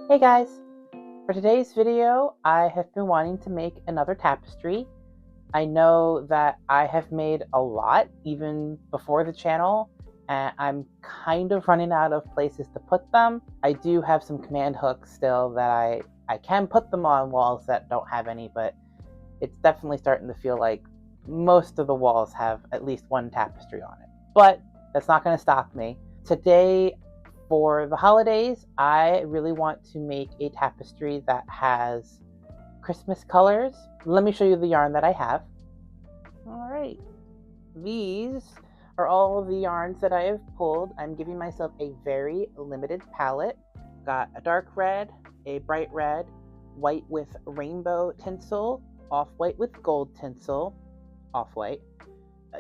Hey guys! For today's video, I have been wanting to make another tapestry. I know that I have made a lot even before the channel, and I'm kind of running out of places to put them. I do have some command hooks still that I can put them on walls that don't have any, but it's definitely starting to feel like most of the walls have at least one tapestry on it. But that's not going to stop me. Today, for the holidays, I really want to make a tapestry that has Christmas colors. Let me show you the yarn that I have. All right, these are all of the yarns that I have pulled. I'm giving myself a very limited palette. Got a dark red, a bright red, white with rainbow tinsel, off-white with gold tinsel, off-white.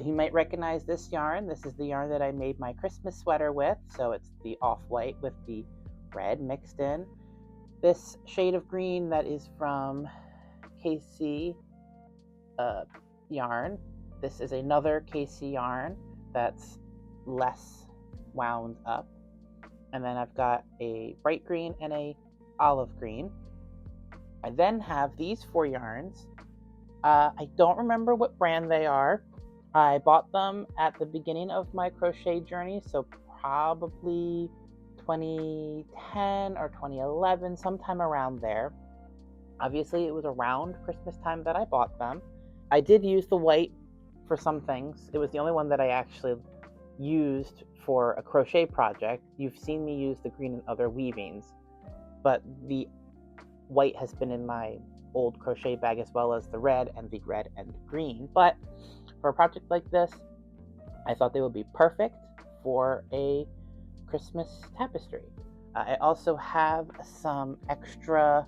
You might recognize this yarn. This is the yarn that I made my Christmas sweater with, so it's the off-white with the red mixed in. This shade of green that is from KC yarn. This is another KC yarn that's less wound up. And then I've got a bright green and a olive green. I then have these 4 yarns. I don't remember what brand they are. I bought them at the beginning of my crochet journey, so probably 2010 or 2011, sometime around there. Obviously, it was around Christmas time that I bought them. I did use the white for some things. It was the only one that I actually used for a crochet project. You've seen me use the green in other weavings, but the white has been in my old crochet bag as well as the red and green. But for a project like this, I thought they would be perfect for a Christmas tapestry. I also have some extra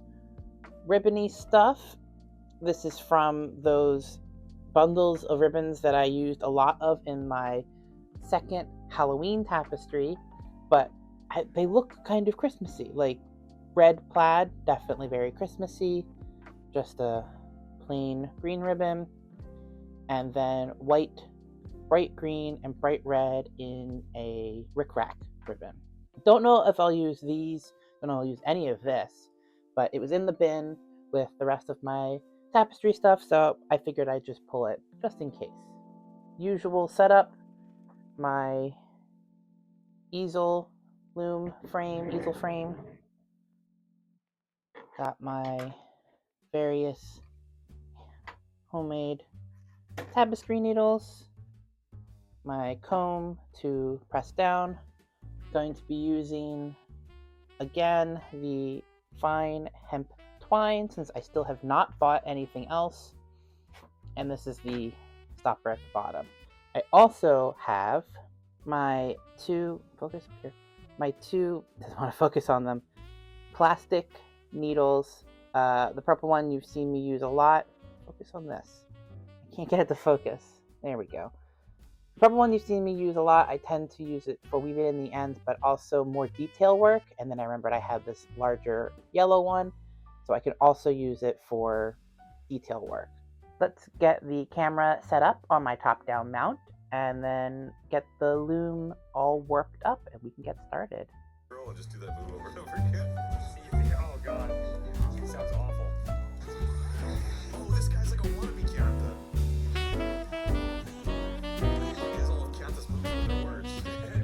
ribbony stuff. This is from those bundles of ribbons that I used a lot of in my second Halloween tapestry, but they look kind of Christmassy. Like red plaid, definitely very Christmassy. Just a plain green ribbon, and then white, bright green, and bright red in a rickrack ribbon. Don't know if I'll use these, don't know if I'll use any of this, but it was in the bin with the rest of my tapestry stuff, so I figured I'd just pull it just in case. Usual setup, my easel frame. Got my various homemade tapestry needles, my comb to press down. Going to be using again the fine hemp twine since I still have not bought anything else, and this is the stopper at the bottom. I also have my two doesn't want to focus on them, plastic needles. The purple one you've seen me use a lot. Focus on this. I can't get it to focus. There we go. The purple one you've seen me use a lot. I tend to use it for weaving in the ends, but also more detail work. And then I remembered I had this larger yellow one, so I can also use it for detail work. Let's get the camera set up on my top-down mount and then get the loom all warped up and we can get started. I'll just do that move over and over again. Oh god, sounds awful. Oh, this guy's like a wannabe Kanta. You guys all have Kanta's moves with their words.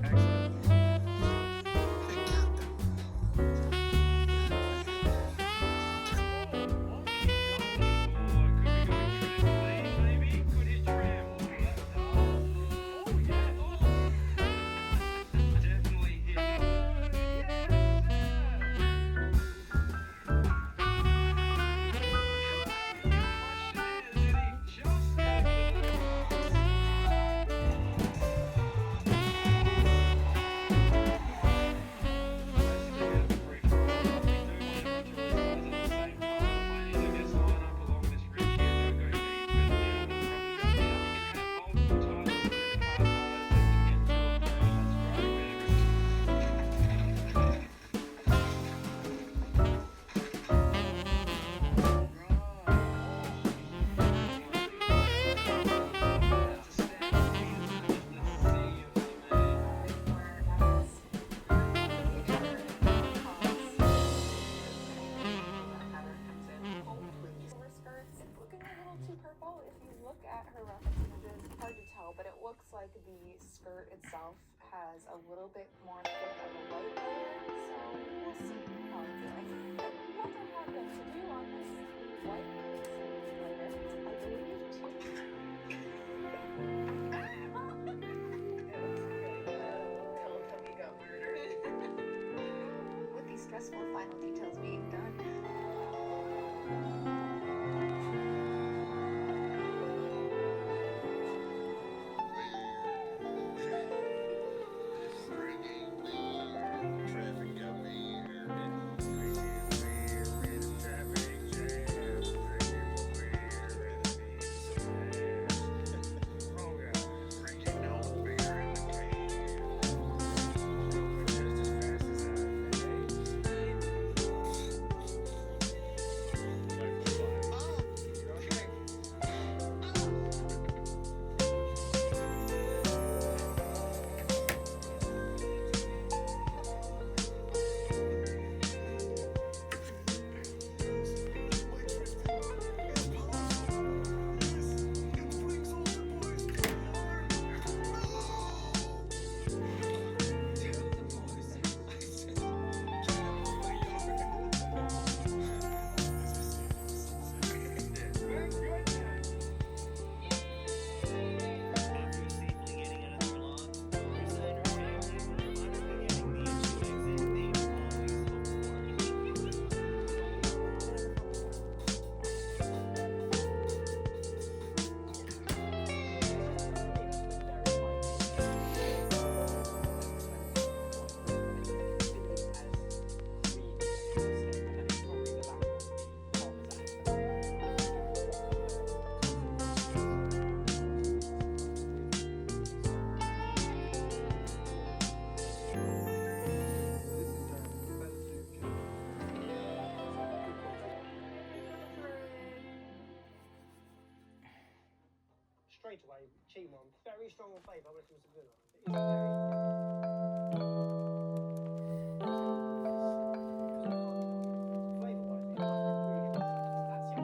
Excellent. Hey, Kanta. like the skirt itself has a little bit more thick of a white layer, so we'll see how I'm feeling. We also have yet to do on this white layer, I believe, got murdered. With these stressful final details being done. Traffic got me here. In a traffic jam. Drinking beer and it needs some gas. Oh yeah, drinking no beer in the can. Moving just as fast as I okay. Straight away, cheap one. Very strong on flavour, but it was a good one. It's very... Flavour-wise, it really was. That's the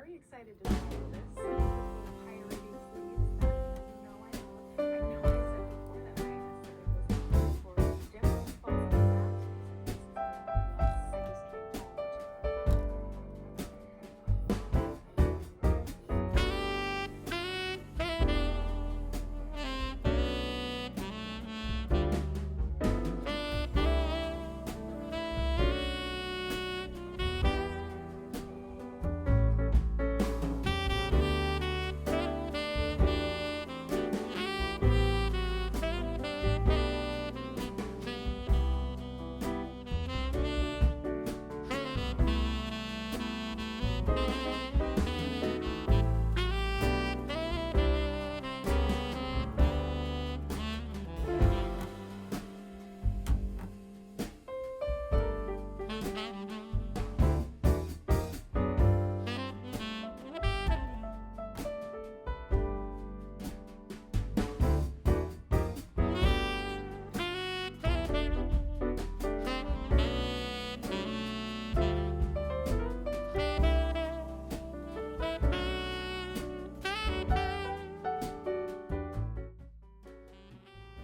very excited to show you this. The little pirating sleeves that you know I love. I know I said before that my aesthetic was looking for different false patches. This is one of those.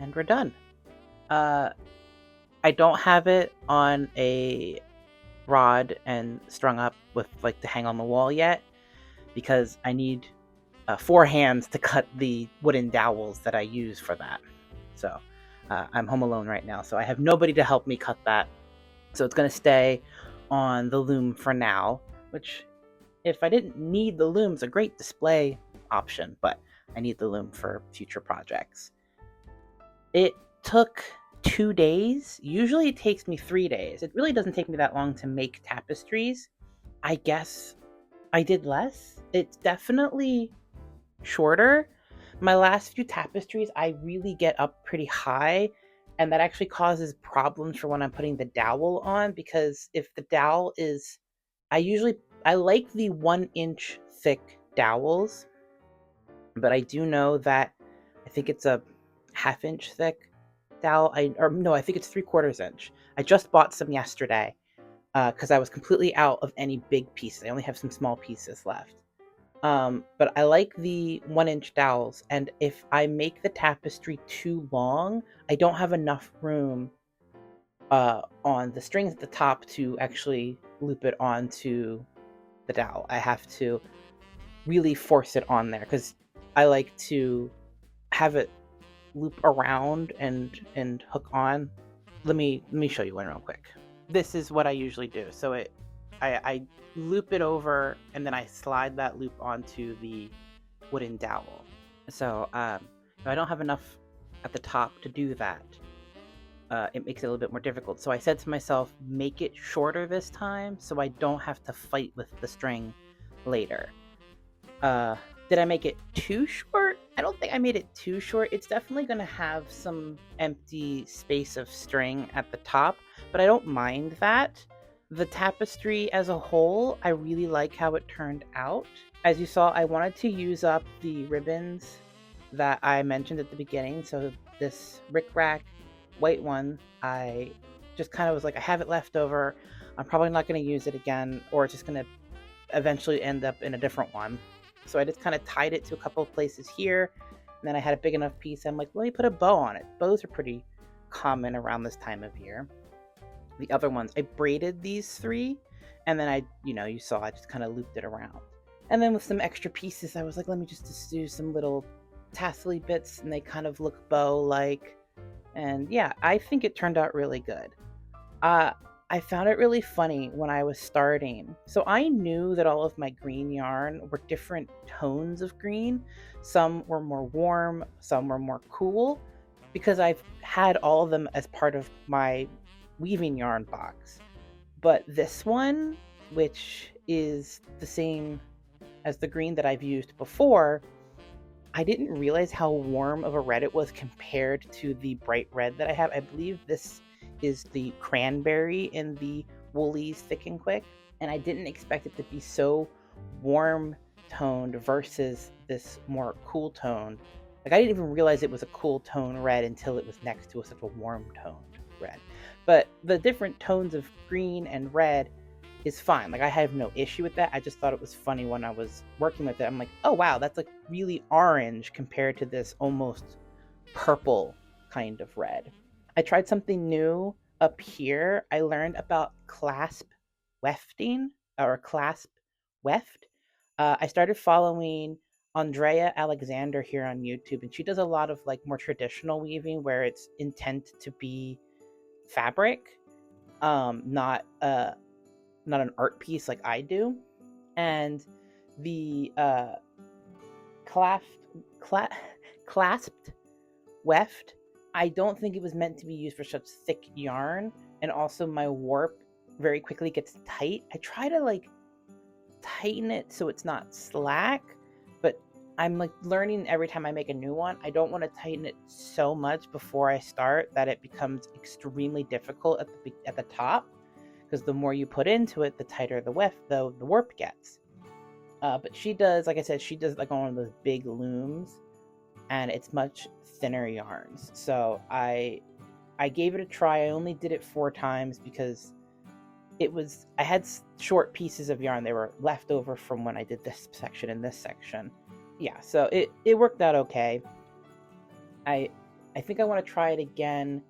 And we're done. I don't have it on a rod and strung up with like to hang on the wall yet because I need 4 hands to cut the wooden dowels that I use for that. So I'm home alone right now, so I have nobody to help me cut that. So it's going to stay on the loom for now, which if I didn't need the loom, is a great display option, but I need the loom for future projects. It took 2 days. Usually it takes me 3 days. It really doesn't take me that long to make tapestries. I guess I did less. It's definitely shorter. My last few tapestries, I really get up pretty high, and that actually causes problems for when I'm putting the dowel on, because if the dowel is, I like the 1-inch thick dowels, but I do know that I think it's a 1/2 inch thick dowel. I think it's 3/4 inch. I just bought some yesterday because I was completely out of any big pieces. I only have some small pieces left. But I like the 1-inch dowels, and if I make the tapestry too long, I don't have enough room on the strings at the top to actually loop it onto the dowel. I have to really force it on there because I like to have it loop around and hook on. Let me show you one real quick. This is what I usually do. So I loop it over and then I slide that loop onto the wooden dowel. So if I don't have enough at the top to do that, it makes it a little bit more difficult. So I said to myself, make it shorter this time so I don't have to fight with the string later. Did I make it too short? I don't think I made it too short. It's definitely going to have some empty space of string at the top, but I don't mind that. The tapestry as a whole, I really like how it turned out. As you saw, I wanted to use up the ribbons that I mentioned at the beginning. So this rickrack white one, I just kind of was like, I have it left over. I'm probably not going to use it again, or it's just going to eventually end up in a different one. So I just kind of tied it to a couple of places here, and then I had a big enough piece. I'm like, let me put a bow on it. Bows are pretty common around this time of year. The other ones, I braided these 3, and then you saw I just kind of looped it around. And then with some extra pieces, I was like, let me just do some little tassel-y bits, and they kind of look bow-like. And yeah, I think it turned out really good. I found it really funny when I was starting. So I knew that all of my green yarn were different tones of green. Some were more warm, some were more cool, because I've had all of them as part of my weaving yarn box. But this one, which is the same as the green that I've used before, I didn't realize how warm of a red it was compared to the bright red that I have. I believe this is the cranberry in the Woolies Thick and Quick, and I didn't expect it to be so warm toned versus this more cool toned. Like, I didn't even realize it was a cool tone red until it was next to such a warm toned red. But the different tones of green and red is fine. Like, I have no issue with that. I just thought it was funny when I was working with it. I'm like, oh wow, that's like really orange compared to this almost purple kind of red. I tried something new up here. I learned about clasp wefting, or clasp weft. I started following Andrea Alexander here on YouTube, and she does a lot of like more traditional weaving where it's intent to be fabric, not an art piece like I do. And the clasped, cla- clasped weft, I don't think it was meant to be used for such thick yarn. And also my warp very quickly gets tight. I try to like tighten it so it's not slack, but I'm like learning every time I make a new one. I don't want to tighten it so much before I start that it becomes extremely difficult at the top, because the more you put into it, the tighter the warp gets. But she does, like I said, she does like on one of those big looms, and it's much thinner yarns. So I gave it a try. I only did it 4 times because I had short pieces of yarn. They were left over from when I did this section and this section. Yeah, so it worked out okay. I think I want to try it again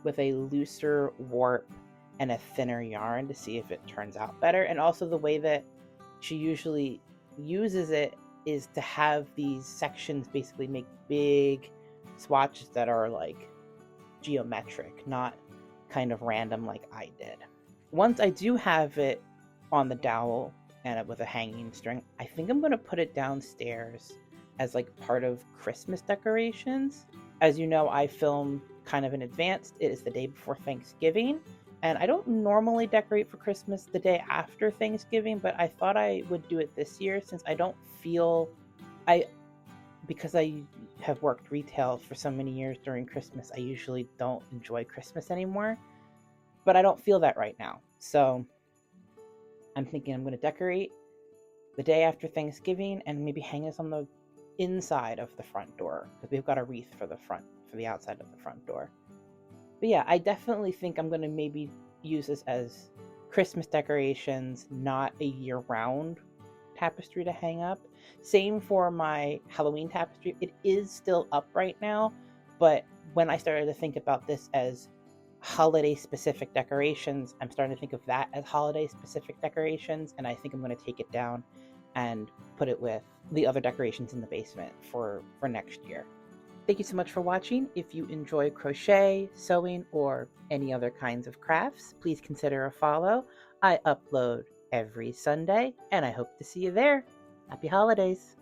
with a looser warp and a thinner yarn to see if it turns out better. And also the way that she usually uses it is to have these sections basically make big swatches that are like geometric, not kind of random like I did. Once I do have it on the dowel and with a hanging string, I think I'm going to put it downstairs as like part of Christmas decorations. As you know, I film kind of in advance. It is the day before Thanksgiving, and I don't normally decorate for Christmas the day after Thanksgiving, but I thought I would do it this year since I don't feel because I have worked retail for so many years during Christmas, I usually don't enjoy Christmas anymore. But I don't feel that right now. So I'm thinking I'm going to decorate the day after Thanksgiving and maybe hang this on the inside of the front door, because we've got a wreath for the outside of the front door. But yeah, I definitely think I'm going to maybe use this as Christmas decorations, not a year-round tapestry to hang up. Same for my Halloween tapestry. It is still up right now, but when I started to think about this as holiday specific decorations, I'm starting to think of that as holiday specific decorations, and I think I'm going to take it down and put it with the other decorations in the basement for next year. Thank you so much for watching. If you enjoy crochet, sewing, or any other kinds of crafts, please consider a follow. I upload every Sunday, and I hope to see you there. Happy holidays!